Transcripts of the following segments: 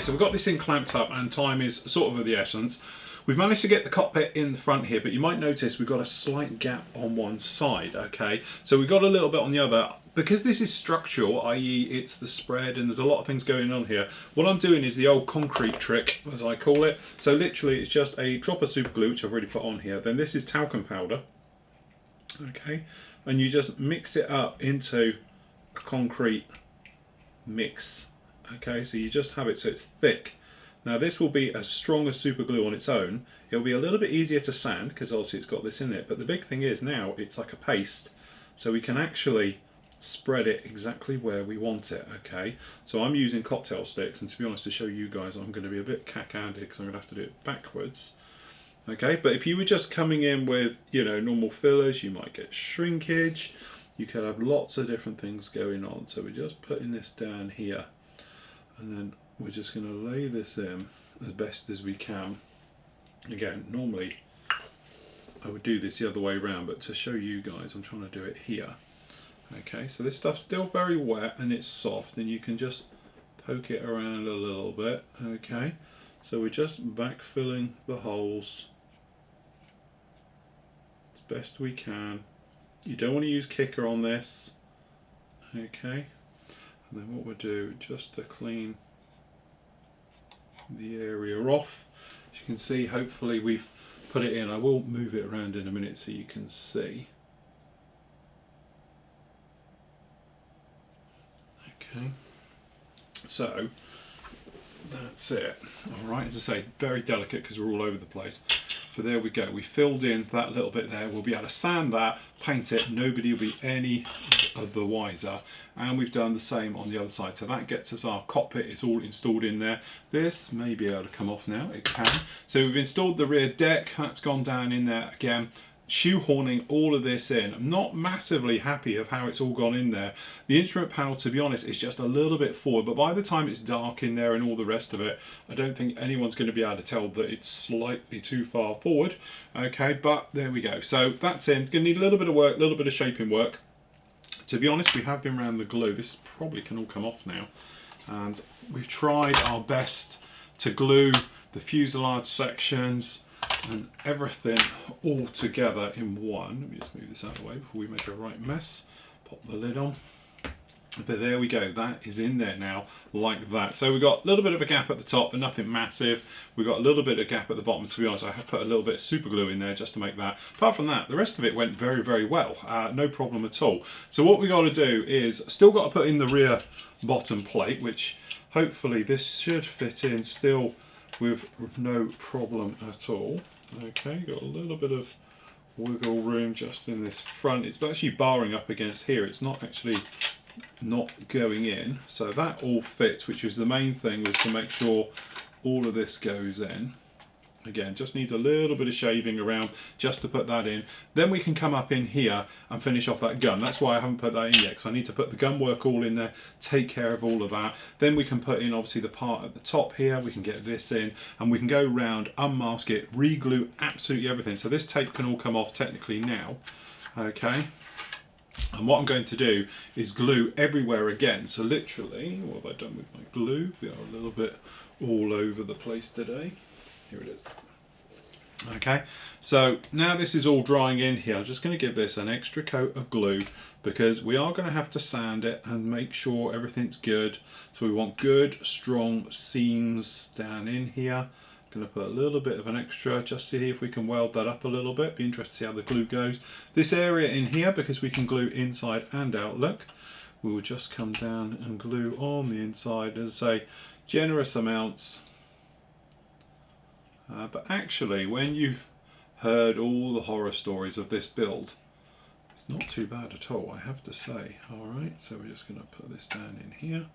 so we've got this thing clamped up and time is sort of the essence. We've managed to get the cockpit in the front here, but you might notice we've got a slight gap on one side, okay? So we've got a little bit on the other. Because this is structural, i.e. it's the spread and there's a lot of things going on here, what I'm doing is the old concrete trick, as I call it. So literally it's just a drop of super glue, which I've already put on here. Then this is talcum powder, okay? And you just mix it up into a concrete mix, okay? So you just have it so it's thick. Now this will be as strong as super glue on its own. It'll be a little bit easier to sand because obviously it's got this in it, but the big thing is now it's like a paste, so we can actually spread it exactly where we want it, okay? So I'm using cocktail sticks, and to be honest, to show you guys, I'm going to be a bit cack-handed because I'm going to have to do it backwards, okay? But if you were just coming in with, you know, normal fillers, you might get shrinkage. You could have lots of different things going on. So we're just putting this down here, and then we're just going to lay this in as best as we can. Again, normally I would do this the other way around, but to show you guys, I'm trying to do it here. Okay, so this stuff's still very wet and it's soft, and you can just poke it around a little bit, okay? So we're just backfilling the holes as best we can. You don't want to use kicker on this, okay? And then what we'll do, just to clean the area off, as you can see, hopefully we've put it in. I will move it around in a minute so you can see. Okay, so that's it. Alright, as I say, very delicate because we're all over the place. But there we go, we filled in that little bit there. We'll be able to sand that, paint it, nobody will be any of the wiser. And we've done the same on the other side. So that gets us our cockpit, it's all installed in there. This may be able to come off now, it can. So we've installed the rear deck, that's gone down in there again. Shoehorning all of this in. I'm not massively happy of how it's all gone in there. The instrument panel, to be honest, is just a little bit forward, but by the time it's dark in there and all the rest of it, I don't think anyone's going to be able to tell that it's slightly too far forward. Okay, but there we go. So that's in. It's going to need a little bit of work, a little bit of shaping work. To be honest, we have been around the glue. This probably can all come off now. And we've tried our best to glue the fuselage sections and everything all together in one. Let me just move this out of the way before we make a right mess. Pop the lid on. But there we go, that is in there now, like that. So we've got a little bit of a gap at the top, but nothing massive. We've got a little bit of gap at the bottom. To be honest, I have put a little bit of super glue in there just to make that. Apart from that, the rest of it went very, very well. No problem at all. So what we got to do is, still got to put in the rear bottom plate, which hopefully this should fit in still with no problem at all. Okay, got a little bit of wiggle room just in this front. It's actually barring up against here. It's not actually not going in. So that all fits, which was the main thing, was to make sure all of this goes in. Again, just needs a little bit of shaving around just to put that in. Then we can come up in here and finish off that gun. That's why I haven't put that in yet, because I need to put the gun work all in there, take care of all of that. Then we can put in obviously the part at the top here. We can get this in and we can go round, unmask it, re-glue absolutely everything. So this tape can all come off technically now. Okay. And what I'm going to do is glue everywhere again. So literally, what have I done with my glue? We are a little bit all over the place today. Here it is. Okay, so now this is all drying in here. I'm just going to give this an extra coat of glue because we are going to have to sand it and make sure everything's good. So we want good, strong seams down in here. I'm going to put a little bit of an extra, just see if we can weld that up a little bit. Be interested to see how the glue goes. This area in here, because we can glue inside and out, look, we will just come down and glue on the inside, as I say, generous amounts. But actually, when you've heard all the horror stories of this build, it's not too bad at all, I have to say. Alright, so we're just going to put this down in here.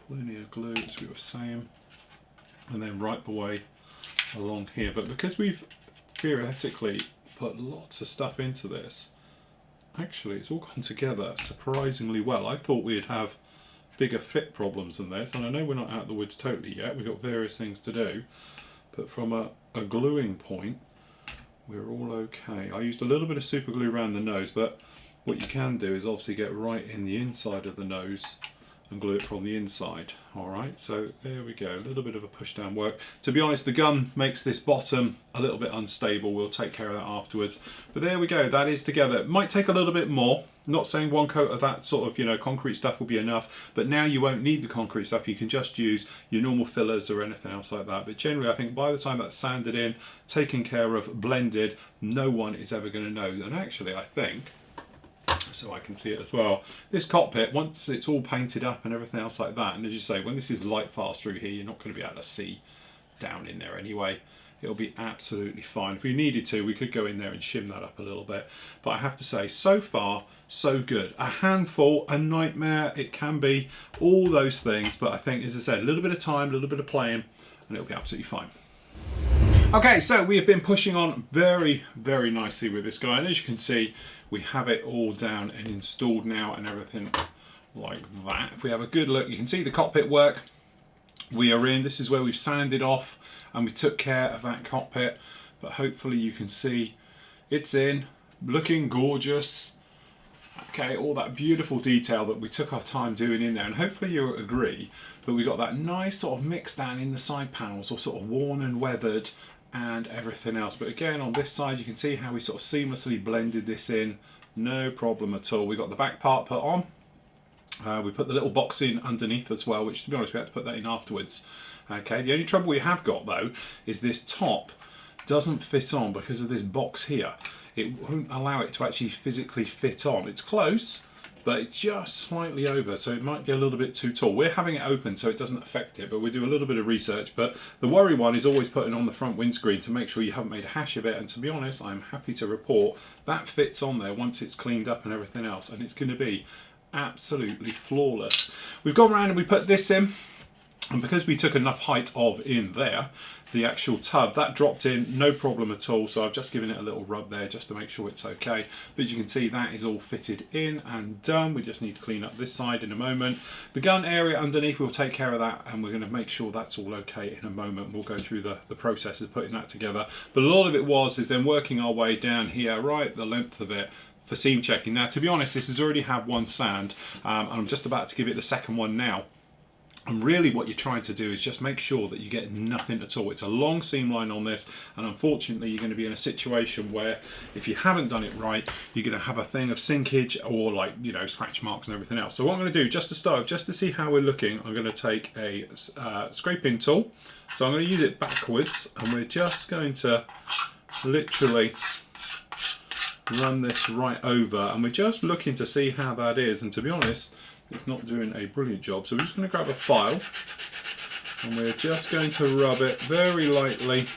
Plenty of glue, as we were saying. And then right the way along here. But because we've theoretically put lots of stuff into this, actually it's all gone together surprisingly well. I thought we'd have bigger fit problems than this, and I know we're not out of the woods totally yet, we've got various things to do, but from a gluing point we're all okay. I used a little bit of super glue around the nose, but what you can do is obviously get right in the inside of the nose and glue it from the inside. Alright, so there we go, a little bit of a push down work. To be honest, the gun makes this bottom a little bit unstable. We'll take care of that afterwards. But there we go, that is together. It might take a little bit more. Not saying one coat of that sort of, you know, concrete stuff will be enough, but now you won't need the concrete stuff. You can just use your normal fillers or anything else like that. But generally, I think by the time that's sanded in, taken care of, blended, no one is ever going to know. And actually, I think, so I can see it as well, this cockpit, once it's all painted up and everything else like that, and as you say, when this is light fast through here, you're not going to be able to see down in there anyway. It'll be absolutely fine. If we needed to, we could go in there and shim that up a little bit. But I have to say, so far, so good. A handful, a nightmare, it can be, all those things. But I think, as I said, a little bit of time, a little bit of playing, and it'll be absolutely fine. Okay, so we have been pushing on very, very nicely with this guy. And as you can see, we have it all down and installed now and everything like that. If we have a good look, you can see the cockpit work. We are in, this is where we've sanded off and we took care of that cockpit, but hopefully you can see it's in, looking gorgeous. Okay, all that beautiful detail that we took our time doing in there, and hopefully you'll agree that we got that nice sort of mix down in the side panels, or sort of worn and weathered and everything else. But again, on this side you can see how we sort of seamlessly blended this in, no problem at all. We got the back part put on. We put the little box in underneath as well, which to be honest we had to put that in afterwards. Okay, the only trouble we have got though is this top doesn't fit on because of this box here. It won't allow it to actually physically fit on. It's close, but it's just slightly over, so it might be a little bit too tall. We're having it open so it doesn't affect it, but we do a little bit of research. But the worry one is always putting on the front windscreen to make sure you haven't made a hash of it. And to be honest, I'm happy to report that fits on there once it's cleaned up and everything else, and it's going to be absolutely flawless. We've gone around and we put this in, and because we took enough height of in there, the actual tub, that dropped in no problem at all. So I've just given it a little rub there just to make sure it's okay. But as you can see, that is all fitted in and done. We just need to clean up this side in a moment. The gun area underneath, we'll take care of that, and we're going to make sure that's all okay in a moment. We'll go through the process of putting that together. But a lot of it is then working our way down here, right the length of it, for seam checking. Now, to be honest, this has already had one sand, and I'm just about to give it the second one now. And really what you're trying to do is just make sure that you get nothing at all. It's a long seam line on this, and unfortunately you're going to be in a situation where if you haven't done it right, you're going to have a thing of sinkage or, like, you know, scratch marks and everything else. So what I'm going to do, just to start, just to see how we're looking, I'm going to take a scraping tool. So I'm going to use it backwards, and we're just going to literally run this right over, and we're just looking to see how that is. And to be honest, it's not doing a brilliant job, so we're just going to grab a file and we're just going to rub it very lightly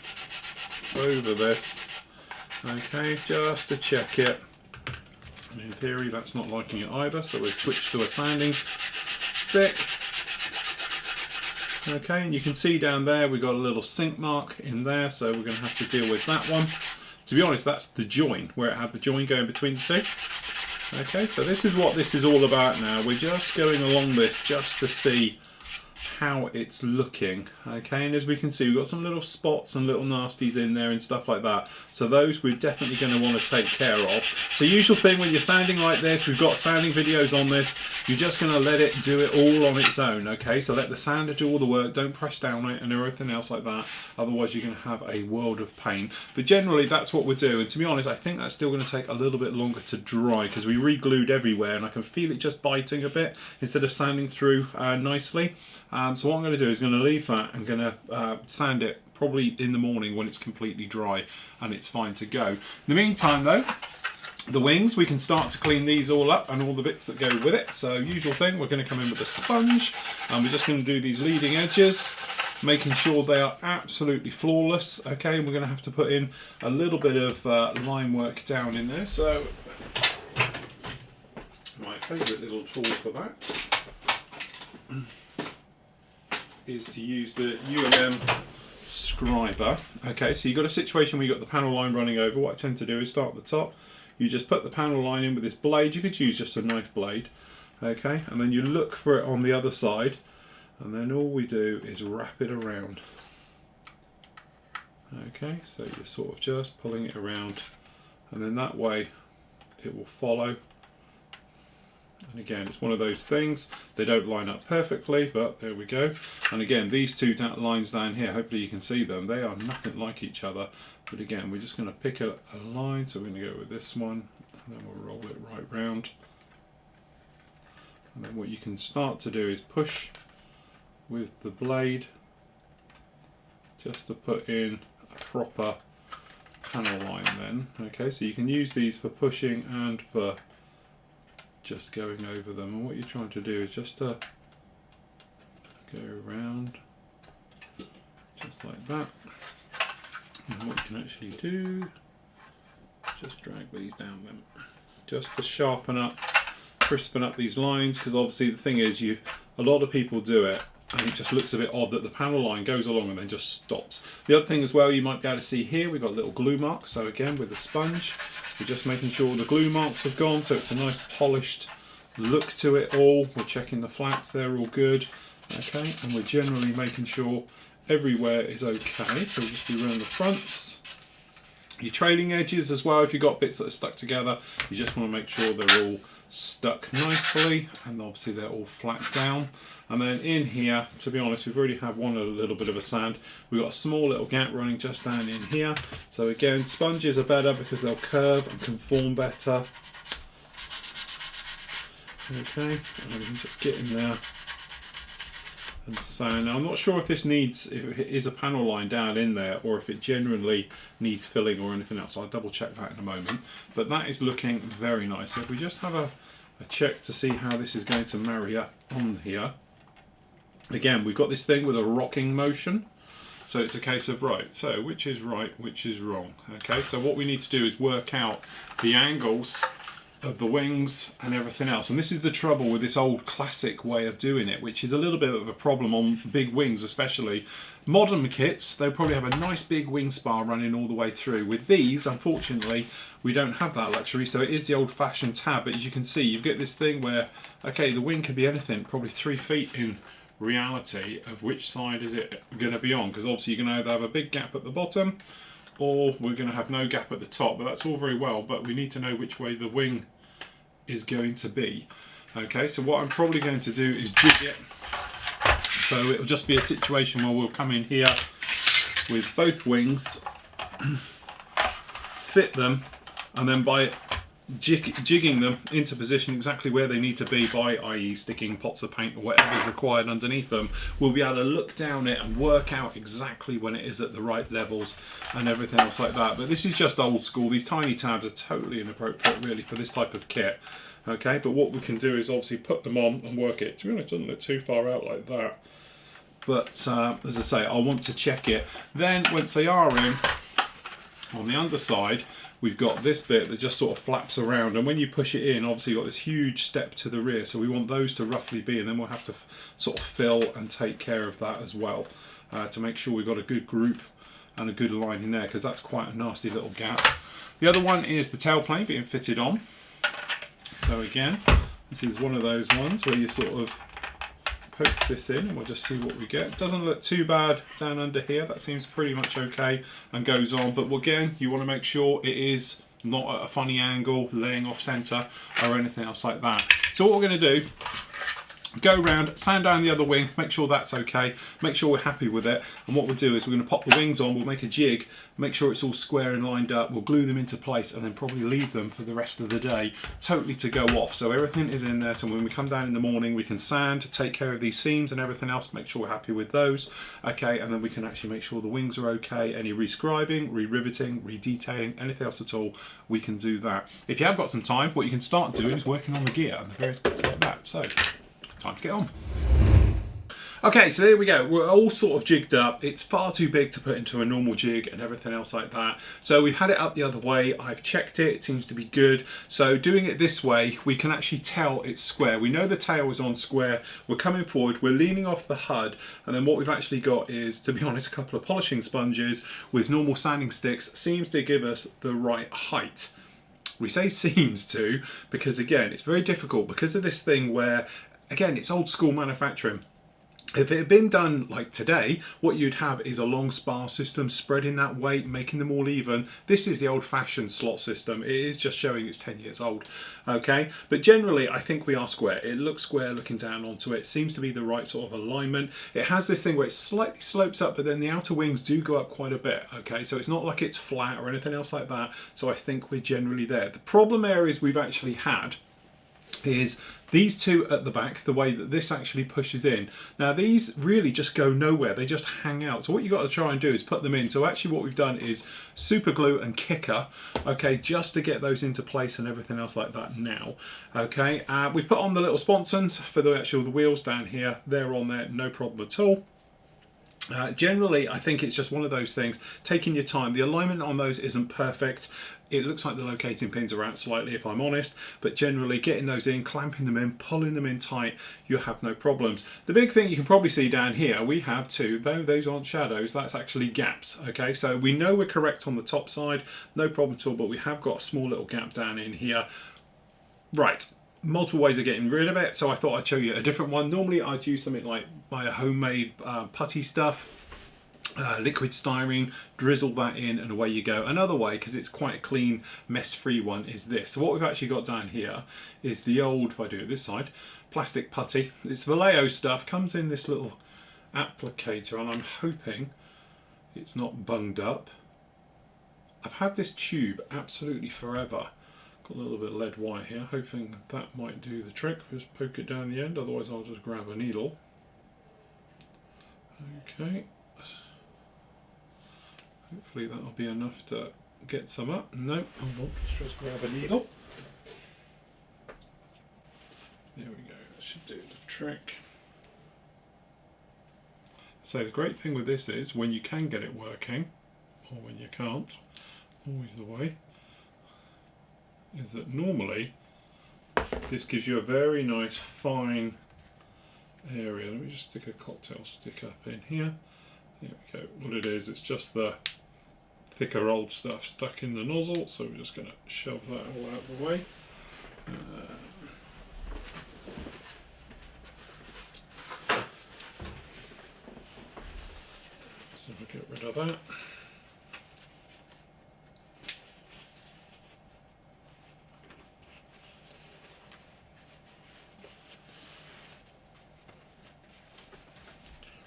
over this, okay, just to check it. In theory that's not liking it either, so we'll switch to a sanding stick. Okay, and you can see down there we've got a little sink mark in there, so we're going to have to deal with that one. To be honest, that's the join, where it had the join going between the two. Okay, so this is what this is all about now. We're just going along this just to see how it's looking. Okay, and as we can see, we've got some little spots and little nasties in there and stuff like that. So those we're definitely going to want to take care of. So usual thing when you're sanding like this, we've got sanding videos on this. You're just going to let it do it all on its own. Okay, so let the sander do all the work. Don't press down it and everything else like that. Otherwise you're going to have a world of pain. But generally that's what we do. And to be honest, I think that's still going to take a little bit longer to dry because we re-glued everywhere, and I can feel it just biting a bit instead of sanding through nicely. So what I'm going to do is going to leave that. I'm going to sand it probably in the morning when it's completely dry and it's fine to go. In the meantime though, the wings, we can start to clean these all up and all the bits that go with it. So usual thing, we're going to come in with a sponge and we're just going to do these leading edges, making sure they are absolutely flawless. Okay, we're going to have to put in a little bit of line work down in there. So my favourite little tool for that is to use the U&M scriber. Okay, so you've got a situation where you've got the panel line running over. What I tend to do is start at the top. You just put the panel line in with this blade. You could use just a knife blade. Okay, and then you look for it on the other side, and then all we do is wrap it around. Okay, so you're sort of just pulling it around, and then that way it will follow. And again, it's one of those things, they don't line up perfectly, but there we go. And again, these two lines down here, hopefully you can see them, they are nothing like each other. But again, we're just going to pick a line, so we're going to go with this one, and then we'll roll it right round. And then what you can start to do is push with the blade, just to put in a proper panel line then. Okay, so you can use these for pushing and for just going over them, and what you're trying to do is just to go around just like that. And what you can actually do, just drag these down then, just to sharpen up, crispen up these lines, because obviously the thing is, a lot of people do it and it just looks a bit odd that the panel line goes along and then just stops. The other thing as well, you might be able to see here, we've got little glue marks. So again, with the sponge, we're just making sure the glue marks have gone, so it's a nice polished look to it all. We're checking the flaps, they're all good. Okay, and we're generally making sure everywhere is okay. So we'll just do around the fronts. Your trailing edges as well, if you've got bits that are stuck together, you just want to make sure they're all stuck nicely, and obviously they're all flat down. And then in here, to be honest, we've already had one a little bit of a sand. We've got a small little gap running just down in here. So again, sponges are better because they'll curve and conform better. Okay, and we can just get in there and sand. Now I'm not sure if this needs, if it is a panel line down in there, or if it generally needs filling or anything else. I'll double check that in a moment. But that is looking very nice. So if we just have a check to see how this is going to marry up on here. Again, we've got this thing with a rocking motion. So it's a case of, right, so which is right, which is wrong. Okay, so what we need to do is work out the angles of the wings and everything else. And this is the trouble with this old classic way of doing it, which is a little bit of a problem on big wings especially. Modern kits, they'll probably have a nice big wing spar running all the way through. With these, unfortunately, we don't have that luxury, so it is the old-fashioned tab. But as you can see, you get this thing where, okay, the wing can be anything, probably 3 feet in reality of which side is it going to be on, because obviously you're going to either have a big gap at the bottom or we're going to have no gap at the top. But that's all very well, but we need to know which way the wing is going to be. Okay, so what I'm probably going to do is jig it, so it'll just be a situation where we'll come in here with both wings, fit them, and then by jigging them into position exactly where they need to be, by i.e. sticking pots of paint or whatever is required underneath them, we'll be able to look down it and work out exactly when it is at the right levels and everything else like that. But this is just old school. These tiny tabs are totally inappropriate really for this type of kit. Okay, but what we can do is obviously put them on and work it. To be honest, it doesn't look too far out like that. But as I say, I want to check it. Then once they are in, on the underside, we've got this bit that just sort of flaps around, and when you push it in, obviously you've got this huge step to the rear, so we want those to roughly be, and then we'll have to sort of fill and take care of that as well, to make sure we've got a good group and a good line in there, because that's quite a nasty little gap. The other one is the tailplane being fitted on. So again, this is one of those ones where you sort of poke this in and we'll just see what we get. It doesn't look too bad down under here, that seems pretty much okay and goes on, but again, you want to make sure it is not at a funny angle, laying off center or anything else like that. So what we're going to do, go around, sand down the other wing, make sure that's okay, make sure we're happy with it, and what we'll do is we're going to pop the wings on, we'll make a jig, make sure it's all square and lined up, we'll glue them into place and then probably leave them for the rest of the day totally to go off. So everything is in there, so when we come down in the morning we can sand, take care of these seams and everything else, make sure we're happy with those, okay, and then we can actually make sure the wings are okay. Any rescribing, re-riveting, re-detailing, anything else at all, we can do that. If you have got some time, what you can start doing is working on the gear and the various bits like that. So time to get on. Okay, so there we go. We're all sort of jigged up. It's far too big to put into a normal jig and everything else like that. So we've had it up the other way. I've checked it. It seems to be good. So doing it this way, we can actually tell it's square. We know the tail is on square. We're coming forward. We're leaning off the HUD. And then what we've actually got is, to be honest, a couple of polishing sponges with normal sanding sticks seems to give us the right height. We say seems to because, again, it's very difficult because of this thing where, again, it's old school manufacturing. If it had been done like today, what you'd have is a long spar system, spreading that weight, making them all even. This is the old-fashioned slot system. It is just showing it's 10 years old, okay? But generally, I think we are square. It looks square looking down onto it. Seems to be the right sort of alignment. It has this thing where it slightly slopes up, but then the outer wings do go up quite a bit, okay? So it's not like it's flat or anything else like that. So I think we're generally there. The problem areas we've actually had is these two at the back, the way that this actually pushes in. Now these really just go nowhere, they just hang out. So what you've got to try and do is put them in. So actually what we've done is super glue and kicker, okay, just to get those into place and everything else like that now. Okay, we've put on the little sponsons for the wheels down here. They're on there, no problem at all. Generally, I think it's just one of those things, taking your time. The alignment on those isn't perfect. It looks like the locating pins are out slightly, if I'm honest, but generally getting those in, clamping them in, pulling them in tight, you'll have no problems. The big thing you can probably see down here, we have two, though those aren't shadows, that's actually gaps, okay? So we know we're correct on the top side, no problem at all, but we have got a small little gap down in here. Right. Multiple ways of getting rid of it, so I thought I'd show you a different one. Normally I'd use something like my homemade putty stuff, liquid styrene, drizzle that in and away you go. Another way, because it's quite a clean, mess-free one, is this. So what we've actually got down here is the old, if I do it this side, plastic putty. It's Vallejo stuff, comes in this little applicator, and I'm hoping it's not bunged up. I've had this tube absolutely forever. Got a little bit of lead wire here, hoping that might do the trick. Just poke it down the end, otherwise I'll just grab a needle. Okay. Hopefully that'll be enough to get some up. No, hold on, let's just grab a needle. There we go, that should do the trick. So the great thing with this is, when you can get it working, or when you can't, always the way, is that normally this gives you a very nice fine area. Let me just stick a cocktail stick up in here. There we go. What it is, it's just the thicker old stuff stuck in the nozzle, so we're just going to shove that all out of the way. So we'll get rid of that.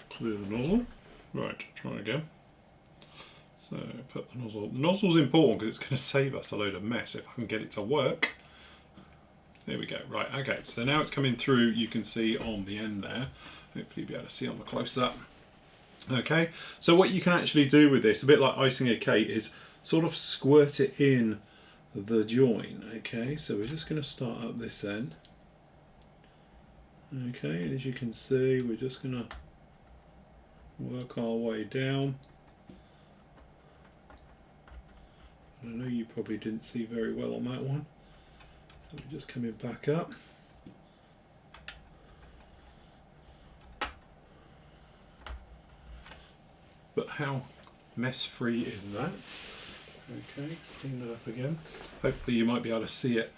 Clear the nozzle. Right, try again. So put the nozzle. The nozzle's important because it's going to save us a load of mess if I can get it to work. There we go. Right, okay. So now it's coming through. You can see on the end there. Hopefully you'll be able to see on the close up. Okay. So what you can actually do with this, a bit like icing a cake, is sort of squirt it in the join. Okay. So we're just going to start up this end. Okay. And as you can see, we're just going to work our way down. I know you probably didn't see very well on that one, so we're just coming back up. But how mess free is that? Okay, clean that up again. Hopefully you might be able to see it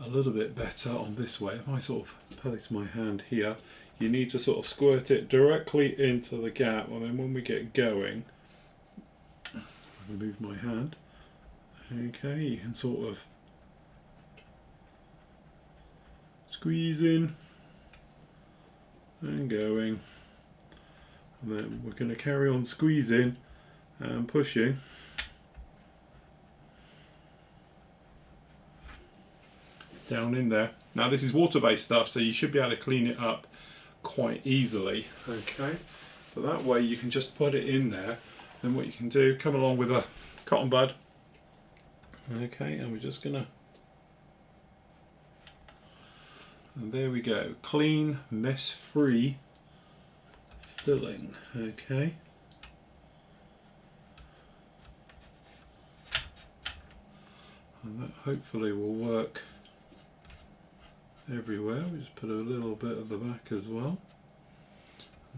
a little bit better on this way. If I sort of place my hand here, you need to sort of squirt it directly into the gap, and then when we get going, remove my hand. Okay, you can sort of squeeze in and going, and then we're going to carry on squeezing and pushing down in there. Now this is water-based stuff, so you should be able to clean it up quite easily. Okay, but that way you can just put it in there. Then what you can do, come along with a cotton bud. Okay, and we're just gonna, and there we go, clean, mess-free filling. Okay, and that hopefully will work everywhere. We just put a little bit at the back as well.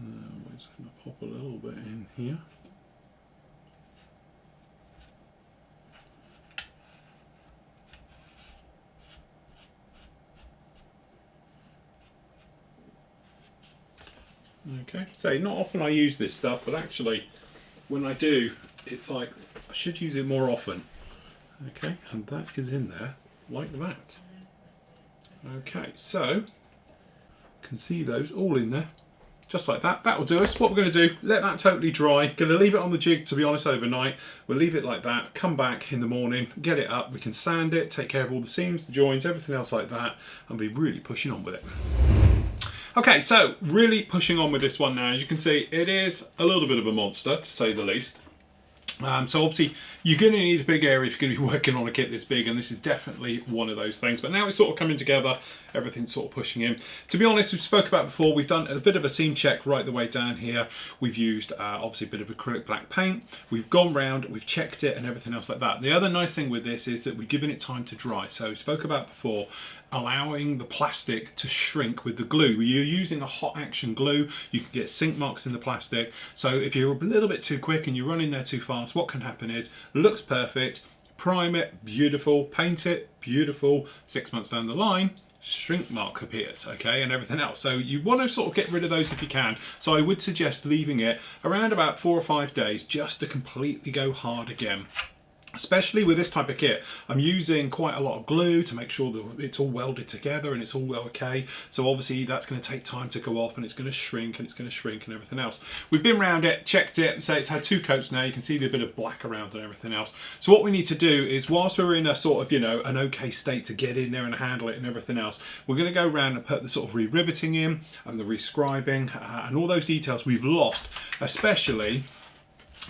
We're just going to pop a little bit in here. Okay, so not often I use this stuff, but actually when I do, it's like I should use it more often. Okay, and that is in there like that. Okay, so you can see those all in there. Just like that. That will do us. What we're going to do, let that totally dry. Going to leave it on the jig, to be honest, overnight. We'll leave it like that. Come back in the morning, get it up. We can sand it, take care of all the seams, the joints, everything else like that, and be really pushing on with it. Okay, so really pushing on with this one now. As you can see, it is a little bit of a monster, to say the least. So obviously you're going to need a big area if you're going to be working on a kit this big, and this is definitely one of those things. But now it's sort of coming together, everything's sort of pushing in. To be honest, we've spoke about before, we've done a bit of a seam check right the way down here. We've used obviously a bit of acrylic black paint. We've gone round, we've checked it and everything else like that. The other nice thing with this is that we've given it time to dry. So we spoke about before, allowing the plastic to shrink with the glue. You're using a hot action glue, you can get sink marks in the plastic. So if you're a little bit too quick and you run in there too fast, what can happen is, looks perfect, prime it, beautiful, paint it, beautiful, 6 months down the line, shrink mark appears, okay, and everything else. So you want to sort of get rid of those if you can. So I would suggest leaving it around about 4 or 5 days just to completely go hard again. Especially with this type of kit, I'm using quite a lot of glue to make sure that it's all welded together and it's all okay. So obviously that's going to take time to go off, and it's going to shrink and it's going to shrink and everything else. We've been around it, checked it, so it's had 2 coats now. You can see the bit of black around and everything else. So what we need to do is, whilst we're in a sort of, you know, an okay state to get in there and handle it and everything else, we're going to go around and put the sort of re-riveting in and the rescribing and all those details we've lost, especially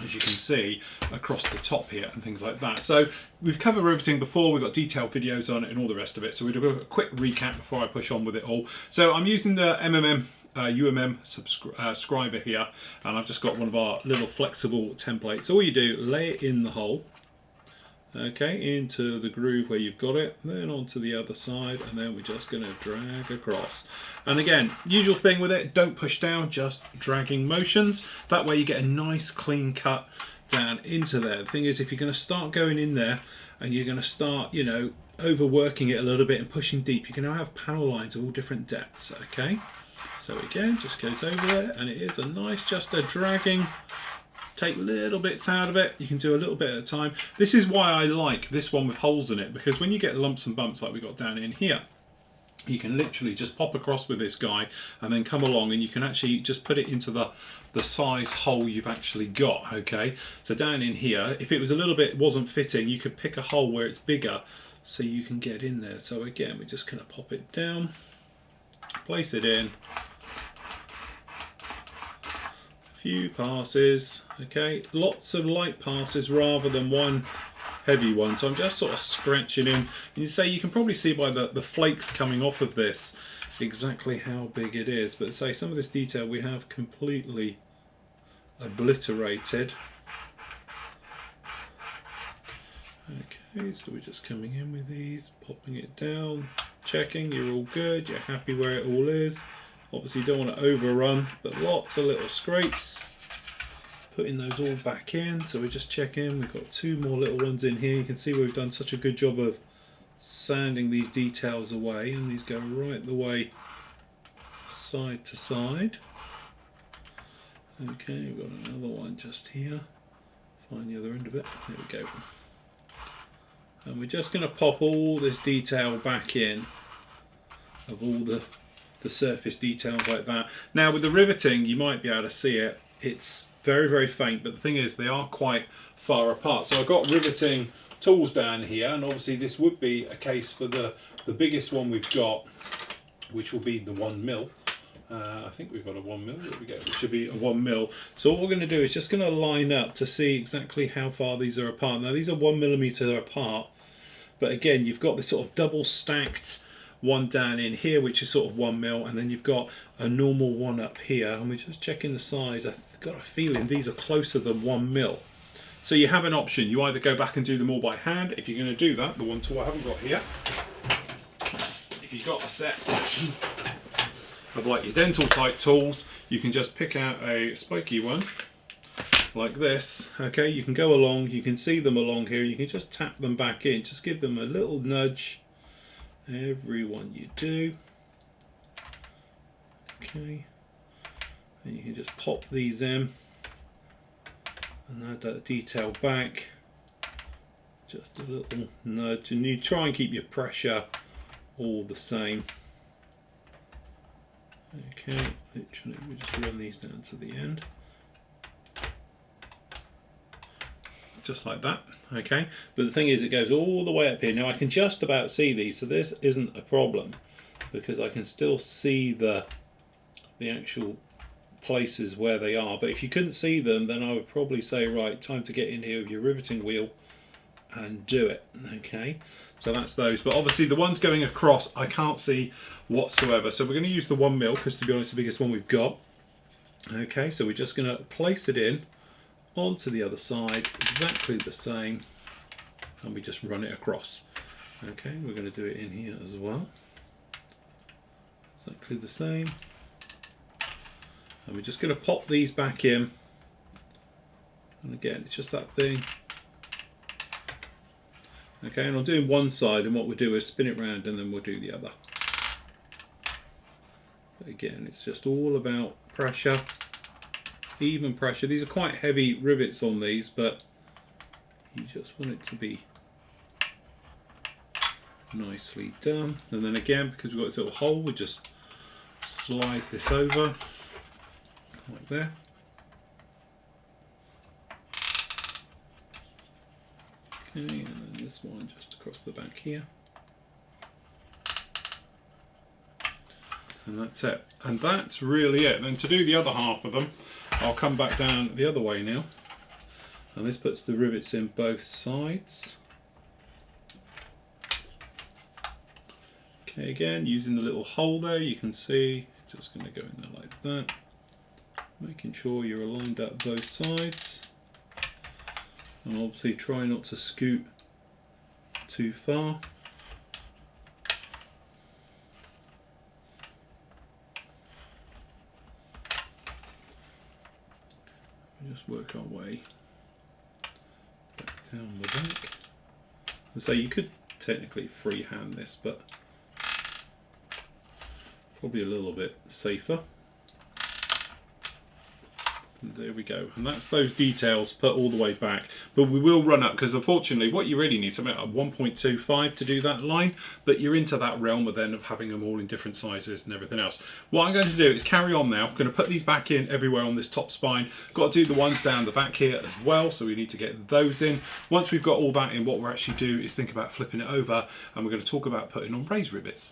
as you can see across the top here and things like that. So we've covered riveting before, we've got detailed videos on it and all the rest of it. So we'll do a quick recap before I push on with it all. So I'm using the UMM scriber here, and I've just got one of our little flexible templates. So all you do, lay it in the hole, okay, into the groove where you've got it, then onto the other side, and then we're just going to drag across. And again, usual thing with it, don't push down, just dragging motions. That way you get a nice clean cut down into there. The thing is, if you're going to start going in there and you're going to start, you know, overworking it a little bit and pushing deep, you're going to have panel lines of all different depths, okay? So again, just goes over there, and it is a nice, just a dragging. Take little bits out of it. You can do a little bit at a time. This is why I like this one with holes in it, because when you get lumps and bumps like we got down in here, you can literally just pop across with this guy and then come along, and you can actually just put it into the size hole you've actually got, okay? So down in here, if it was a little bit wasn't fitting, you could pick a hole where it's bigger so you can get in there. So again, we're just going to pop it down, place it in, few passes, okay, lots of light passes rather than one heavy one. So I'm just sort of scratching in, and you say you can probably see by the flakes coming off of this exactly how big it is. But say some of this detail we have completely obliterated. Okay, so we're just coming in with these, popping it down, checking you're all good, you're happy where it all is. Obviously you don't want to overrun, but lots of little scrapes. Putting those all back in, so we're just checking. We've got 2 more little ones in here. You can see we've done such a good job of sanding these details away, and these go right the way side to side. Okay, we've got another one just here. Find the other end of it. There we go. And we're just going to pop all this detail back in of all the surface details like that. Now with the riveting, you might be able to see it. It's very, very faint, but the thing is they are quite far apart. So I've got riveting tools down here, and obviously this would be a case for the biggest one we've got, which will be the 1mm. I think we've got a 1mm, there we go, it should be a 1mm. So what we're going to do is just going to line up to see exactly how far these are apart. Now these are 1mm apart, but again you've got this sort of double stacked one down in here which is sort of 1mm, and then you've got a normal one up here, and we're just checking the size. I've got a feeling these are closer than 1mm. So you have an option, you either go back and do them all by hand. If you're going to do that, the one tool I haven't got here, if you've got a set of like your dental type tools, you can just pick out a spiky one like this, okay? You can go along, you can see them along here, you can just tap them back in, just give them a little nudge every one you do, okay, And you can just pop these in and add that detail back. Just a little nudge, and you try and keep your pressure all the same. Okay, literally we just run these down to the end. Just like that, okay? But the thing is, it goes all the way up here. Now I can just about see these, so this isn't a problem because I can still see the actual places where they are. But if you couldn't see them, then I would probably say, right, time to get in here with your riveting wheel and do it, okay? So that's those, but obviously the ones going across I can't see whatsoever, so we're going to use the 1mm because, to be honest, the biggest one we've got. Okay, so we're just going to place it in onto the other side exactly the same, and we just run it across. Okay, we're going to do it in here as well, exactly the same, and we're just going to pop these back in, and again it's just that thing. Okay, and I'm doing one side, and what we'll do is spin it round and then we'll do the other. But again, it's just all about pressure, even pressure. These are quite heavy rivets on these, but you just want it to be nicely done. And then again, because we've got this little hole, we just slide this over like there. Okay, and then this one just across the back here. And that's it. And that's really it. Then to do the other half of them, I'll come back down the other way now. And this puts the rivets in both sides. Okay, again, using the little hole there, you can see, just going to go in there like that. Making sure you're aligned up both sides. And obviously try not to scoot too far. We just work our way back down the back. And so you could technically freehand this, but probably a little bit safer. And there we go, and that's those details put all the way back. But we will run up, because unfortunately what you really need is something like 1.25 to do that line, but you're into that realm of then of having them all in different sizes and everything else. What I'm going to do is carry on now. I'm going to put these back in everywhere on this top spine. Got to do the ones down the back here as well, so we need to get those in. Once we've got all that in, what we'll actually do is think about flipping it over, and we're going to talk about putting on raised rivets.